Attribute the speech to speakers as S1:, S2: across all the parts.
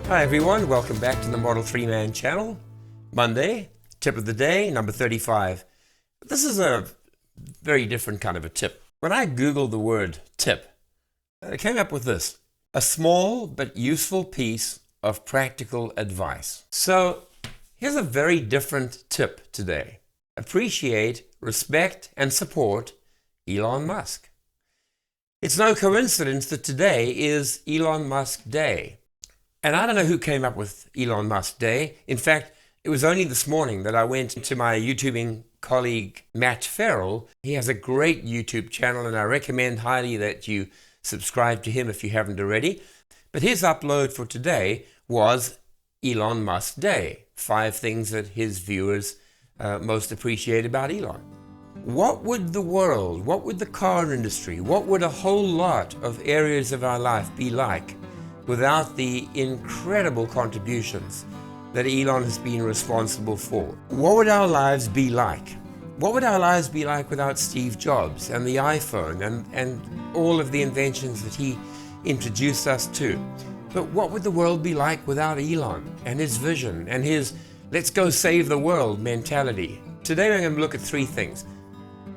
S1: Hi everyone, welcome back to the Model 3 Man channel. Monday, tip of the day, number 35. This is a very different kind of a tip. When I Googled the word tip, I came up with this: a small but useful piece of practical advice. So here's a very different tip today. Appreciate, respect, and support Elon Musk. It's no coincidence that today is Elonmuskday. And I don't know who came up with Elonmuskday. In fact, it was only this morning that I went to my YouTubing colleague, Matt Farrell. He has a great YouTube channel, and I recommend highly that you subscribe to him if you haven't already. But his upload for today was Elonmuskday, 5 things that his viewers most appreciate about Elon. What would the world, what would the car industry, what would a whole lot of areas of our life be like without the incredible contributions that Elon has been responsible for? What would our lives be like? What would our lives be like without Steve Jobs and the iPhone and all of the inventions that he introduced us to? But what would the world be like without Elon and his vision and his let's go save the world mentality? Today we're going to look at 3 things.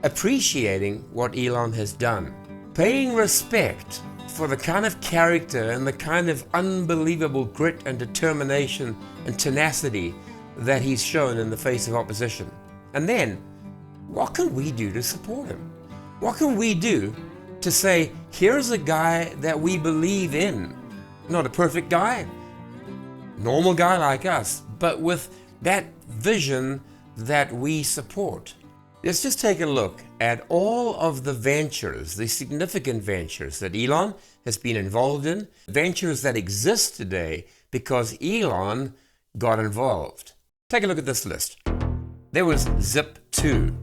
S1: Appreciating what Elon has done. Paying respect for the kind of character and the kind of unbelievable grit and determination and tenacity that he's shown in the face of opposition. And then, what can we do to support him? What can we do to say, here's a guy that we believe in? Not a perfect guy, normal guy like us, but with that vision that we support. Let's just take a look at all of the ventures, the significant ventures that Elon has been involved in, ventures that exist today because Elon got involved. Take a look at this list. There was Zip2.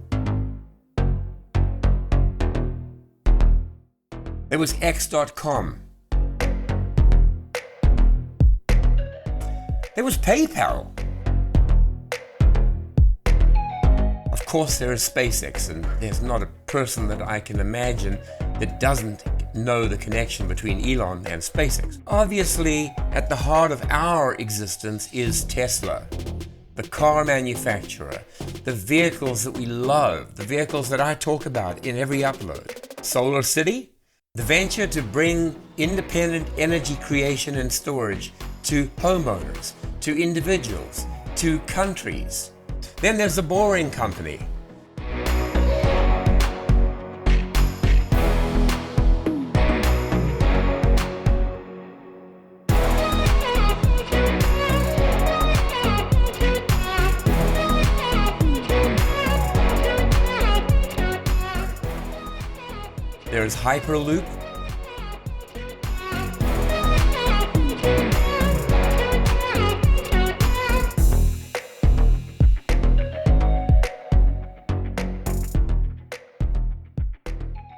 S1: There was X.com. There was PayPal. Of course, there is SpaceX, and there's not a person that I can imagine that doesn't know the connection between Elon and SpaceX. Obviously, at the heart of our existence is Tesla, the car manufacturer, the vehicles that we love, the vehicles that I talk about in every upload. Solar City, the venture to bring independent energy creation and storage to homeowners, to individuals, to countries. Then there's the Boring Company. There's Hyperloop.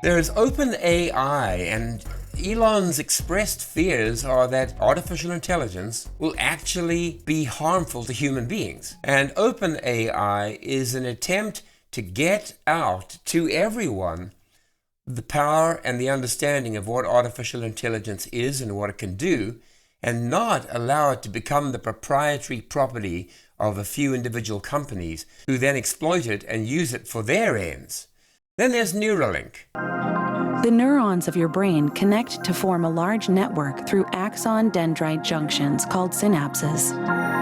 S1: There's OpenAI, and Elon's expressed fears are that artificial intelligence will actually be harmful to human beings. And OpenAI is an attempt to get out to everyone the power and the understanding of what artificial intelligence is and what it can do, and not allow it to become the proprietary property of a few individual companies who then exploit it and use it for their ends. Then there's Neuralink.
S2: The neurons of your brain connect to form a large network through axon dendrite junctions called synapses.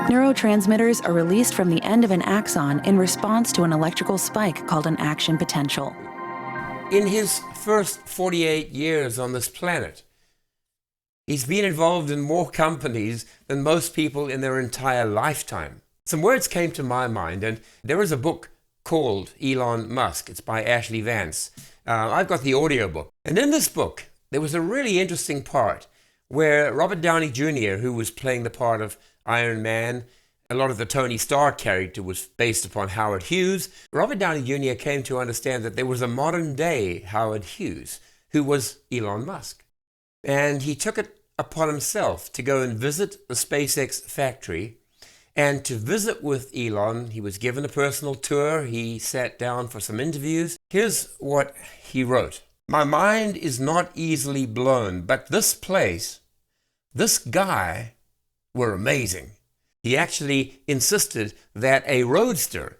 S2: Neurotransmitters are released from the end of an axon in response to an electrical spike called an action potential.
S1: In his first 48 years on this planet, he's been involved in more companies than most people in their entire lifetime. Some words came to my mind, and there is a book called Elon Musk. It's by Ashley Vance. I've got the audiobook. And in this book, there was a really interesting part where Robert Downey Jr., who was playing the part of Iron Man, a lot of the Tony Stark character was based upon Howard Hughes. Robert Downey Jr. came to understand that there was a modern day Howard Hughes who was Elon Musk. And he took it upon himself to go and visit the SpaceX factory. And to visit with Elon, he was given a personal tour. He sat down for some interviews. Here's what he wrote. My mind is not easily blown, but this place, this guy, were amazing. He actually insisted that a roadster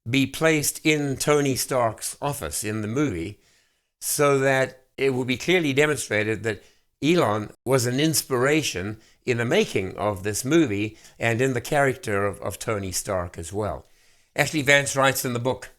S1: be placed in Tony Stark's office in the movie so that it would be clearly demonstrated that Elon was an inspiration in the making of this movie and in the character of Tony Stark as well. Ashley Vance writes in the book,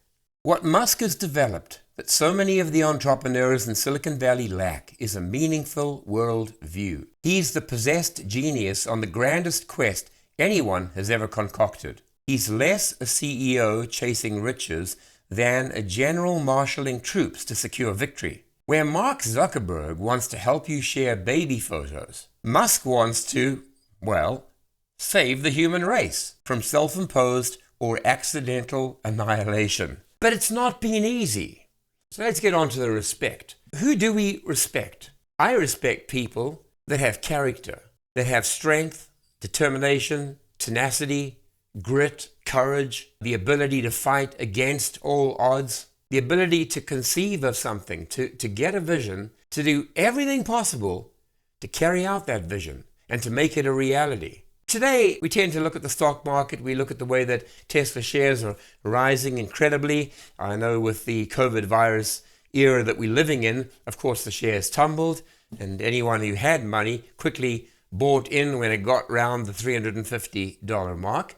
S1: "What Musk has developed that so many of the entrepreneurs in Silicon Valley lack is a meaningful world view. He's the possessed genius on the grandest quest anyone has ever concocted. He's less a CEO chasing riches than a general marshalling troops to secure victory. Where Mark Zuckerberg wants to help you share baby photos, Musk wants to, well, save the human race from self-imposed or accidental annihilation. But it's not been easy." So let's get on to the respect. Who do we respect? I respect people that have character, that have strength, determination, tenacity, grit, courage, the ability to fight against all odds, the ability to conceive of something, to get a vision, to do everything possible to carry out that vision and to make it a reality. Today, we tend to look at the stock market. We look at the way that Tesla shares are rising incredibly. I know with the COVID virus era that we're living in, of course, the shares tumbled, and anyone who had money quickly bought in when it got round the $350 mark.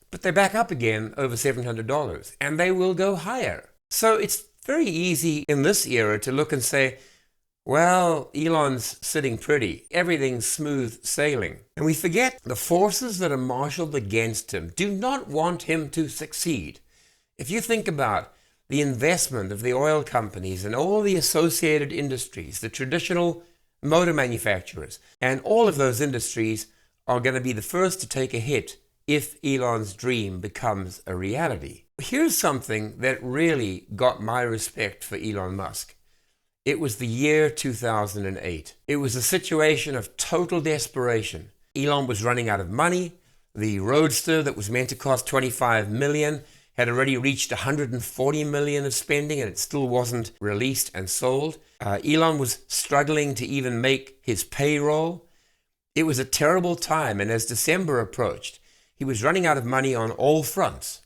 S1: But they're back up again over $700, and they will go higher. So it's very easy in this era to look and say, well, Elon's sitting pretty. Everything's smooth sailing. And we forget the forces that are marshaled against him do not want him to succeed. If you think about the investment of the oil companies and all the associated industries, the traditional motor manufacturers, and all of those industries are going to be the first to take a hit if Elon's dream becomes a reality. Here's something that really got my respect for Elon Musk. It was the year 2008. It was a situation of total desperation. Elon was running out of money. The Roadster that was meant to cost $25 million had already reached $140 million of spending, and it still wasn't released and sold. Elon was struggling to even make his payroll. It was a terrible time, and as December approached, he was running out of money on all fronts.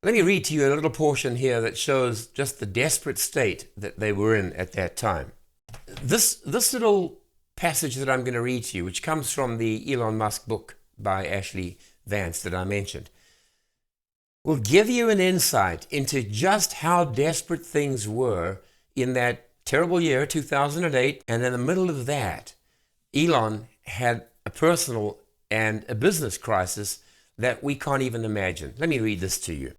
S1: Let me read to you a little portion here that shows just the desperate state that they were in at that time. This little passage that I'm going to read to you, which comes from the Elon Musk book by Ashley Vance that I mentioned, will give you an insight into just how desperate things were in that terrible year, 2008. And in the middle of that, Elon had a personal and a business crisis that we can't even imagine. Let me read this to you.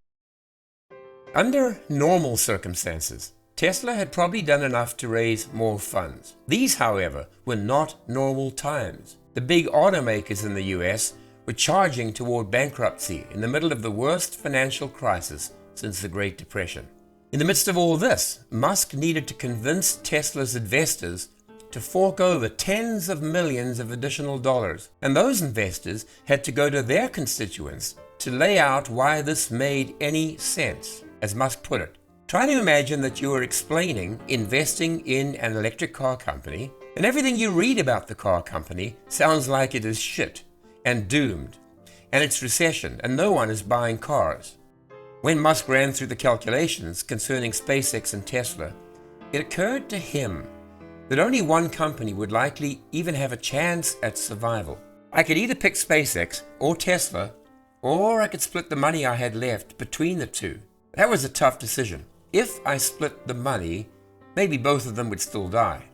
S1: Under normal circumstances, Tesla had probably done enough to raise more funds. These, however, were not normal times. The big automakers in the US were charging toward bankruptcy in the middle of the worst financial crisis since the Great Depression. In the midst of all this, Musk needed to convince Tesla's investors to fork over tens of millions of additional dollars, and those investors had to go to their constituents to lay out why this made any sense. As Musk put it, try to imagine that you are explaining investing in an electric car company, and everything you read about the car company sounds like it is shit and doomed, and it's recession, and no one is buying cars. When Musk ran through the calculations concerning SpaceX and Tesla, it occurred to him that only one company would likely even have a chance at survival. I could either pick SpaceX or Tesla, or I could split the money I had left between the two. That was a tough decision. If I split the money, maybe both of them would still die.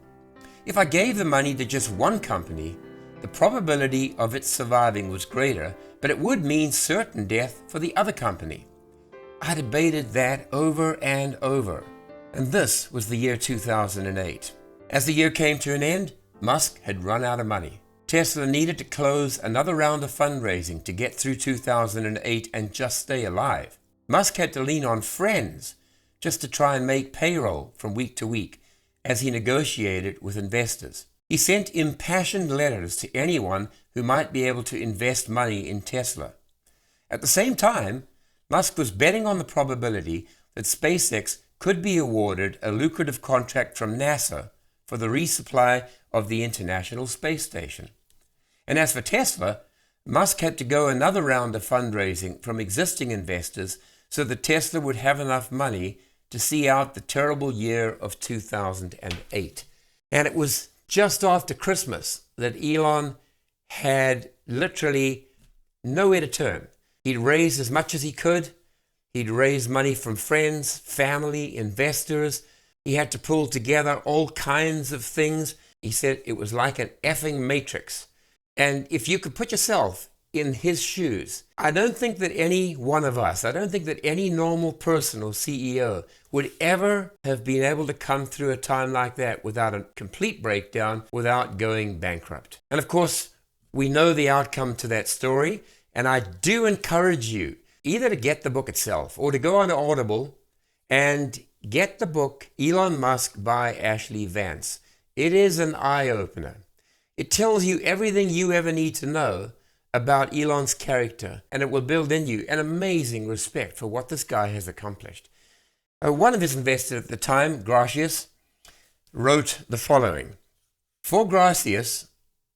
S1: If I gave the money to just one company, the probability of it surviving was greater, but it would mean certain death for the other company. I debated that over and over. And this was the year 2008. As the year came to an end, Musk had run out of money. Tesla needed to close another round of fundraising to get through 2008 and just stay alive. Musk had to lean on friends just to try and make payroll from week to week as he negotiated with investors. He sent impassioned letters to anyone who might be able to invest money in Tesla. At the same time, Musk was betting on the probability that SpaceX could be awarded a lucrative contract from NASA for the resupply of the International Space Station. And as for Tesla, Musk had to go another round of fundraising from existing investors so that Tesla would have enough money to see out the terrible year of 2008. And it was just after Christmas that Elon had literally nowhere to turn. He'd raised as much as he could. He'd raised money from friends, family, investors. He had to pull together all kinds of things. He said it was like an effing matrix. And if you could put yourself in his shoes, I don't think that any one of us, I don't think that any normal person or CEO would ever have been able to come through a time like that without a complete breakdown, without going bankrupt. And of course, we know the outcome to that story. And I do encourage you either to get the book itself or to go on to Audible and get the book Elon Musk by Ashley Vance. It is an eye-opener. It tells you everything you ever need to know about Elon's character, and it will build in you an amazing respect for what this guy has accomplished. One of his investors at the time, Gracias, wrote the following. For Gracias,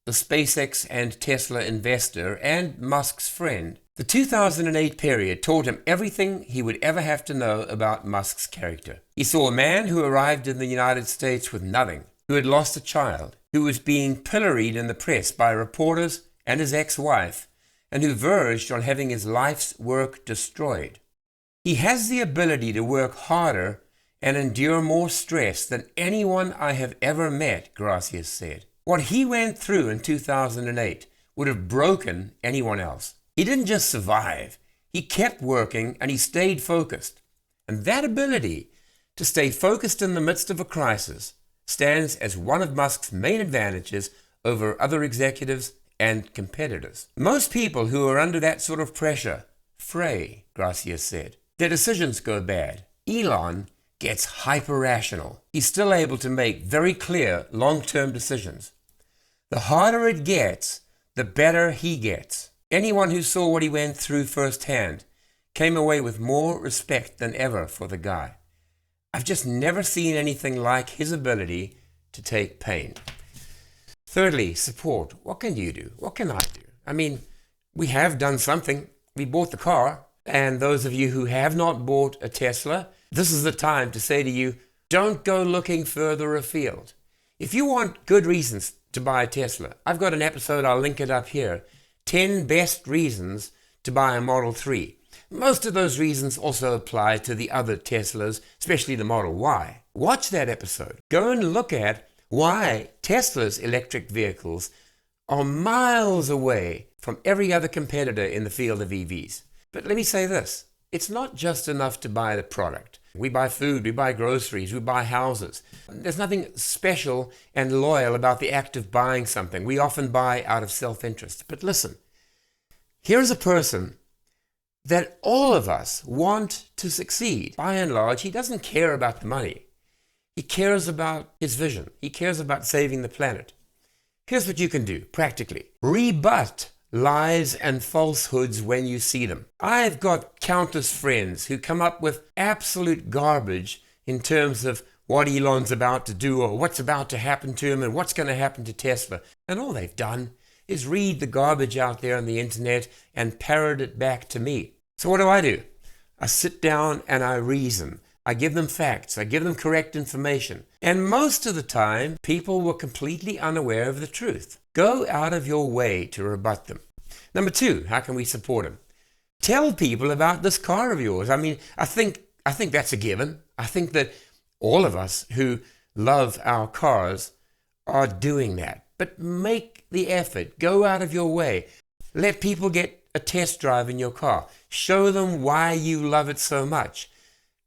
S1: the SpaceX and Tesla investor and Musk's friend, the 2008 period taught him everything he would ever have to know about Musk's character. He saw a man who arrived in the United States with nothing, who had lost a child, who was being pilloried in the press by reporters and his ex-wife, and who verged on having his life's work destroyed. He has the ability to work harder and endure more stress than anyone I have ever met, Gracias said. What he went through in 2008 would have broken anyone else. He didn't just survive, he kept working and he stayed focused. And that ability to stay focused in the midst of a crisis stands as one of Musk's main advantages over other executives and competitors. Most people who are under that sort of pressure fray, Gracias said. Their decisions go bad. Elon gets hyper-rational. He's still able to make very clear long-term decisions. The harder it gets, the better he gets. Anyone who saw what he went through firsthand came away with more respect than ever for the guy. I've just never seen anything like his ability to take pain. Thirdly, support. What can you do? What can I do? I mean, we have done something. We bought the car. And those of you who have not bought a Tesla, this is the time to say to you, don't go looking further afield. If you want good reasons to buy a Tesla, I've got an episode, I'll link it up here, 10 best reasons to buy a Model 3. Most of those reasons also apply to the other Teslas, especially the Model Y. Watch that episode. Go and look at why Tesla's electric vehicles are miles away from every other competitor in the field of EVs. But let me say this, it's not just enough to buy the product. We buy food, we buy groceries, we buy houses. There's nothing special and loyal about the act of buying something. We often buy out of self-interest. But listen, here's a person that all of us want to succeed. By and large, he doesn't care about the money. He cares about his vision. He cares about saving the planet. Here's what you can do, practically. Rebut lies and falsehoods when you see them. I've got countless friends who come up with absolute garbage in terms of what Elon's about to do or what's about to happen to him and what's going to happen to Tesla. And all they've done is read the garbage out there on the internet and parrot it back to me. So what do? I sit down and I reason. I give them facts. I give them correct information. And most of the time, people were completely unaware of the truth. Go out of your way to rebut them. Number 2, how can we support them? Tell people about this car of yours. I mean, I think that's a given. I think that all of us who love our cars are doing that. But make the effort. Go out of your way. Let people get a test drive in your car. Show them why you love it so much.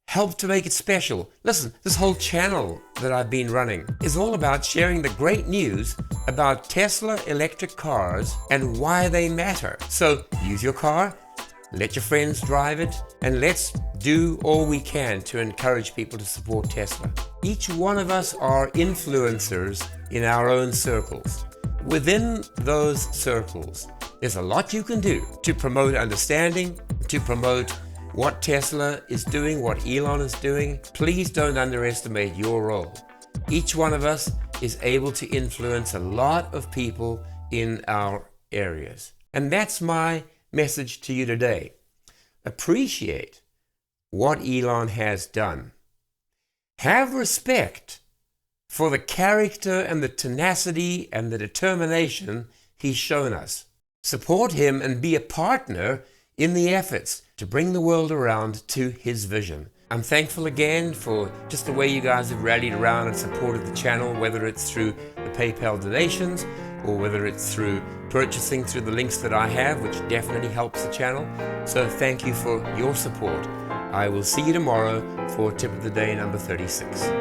S1: Help to make it special. Listen, this whole channel that I've been running is all about sharing the great news about Tesla electric cars and why they matter. So use your car, let your friends drive it, and let's do all we can to encourage people to support Tesla. Each one of us are influencers in our own circles. Within those circles, there's a lot you can do to promote understanding, to promote what Tesla is doing, what Elon is doing. Please don't underestimate your role. Each one of us is able to influence a lot of people in our areas. And that's my message to you today. Appreciate what Elon has done. Have respect for the character and the tenacity and the determination he's shown us. Support him and be a partner in the efforts to bring the world around to his vision. I'm thankful again for just the way you guys have rallied around and supported the channel, whether it's through the PayPal donations or whether it's through purchasing through the links that I have, which definitely helps the channel. So thank you for your support. I will see you tomorrow for Tip of the Day number 36.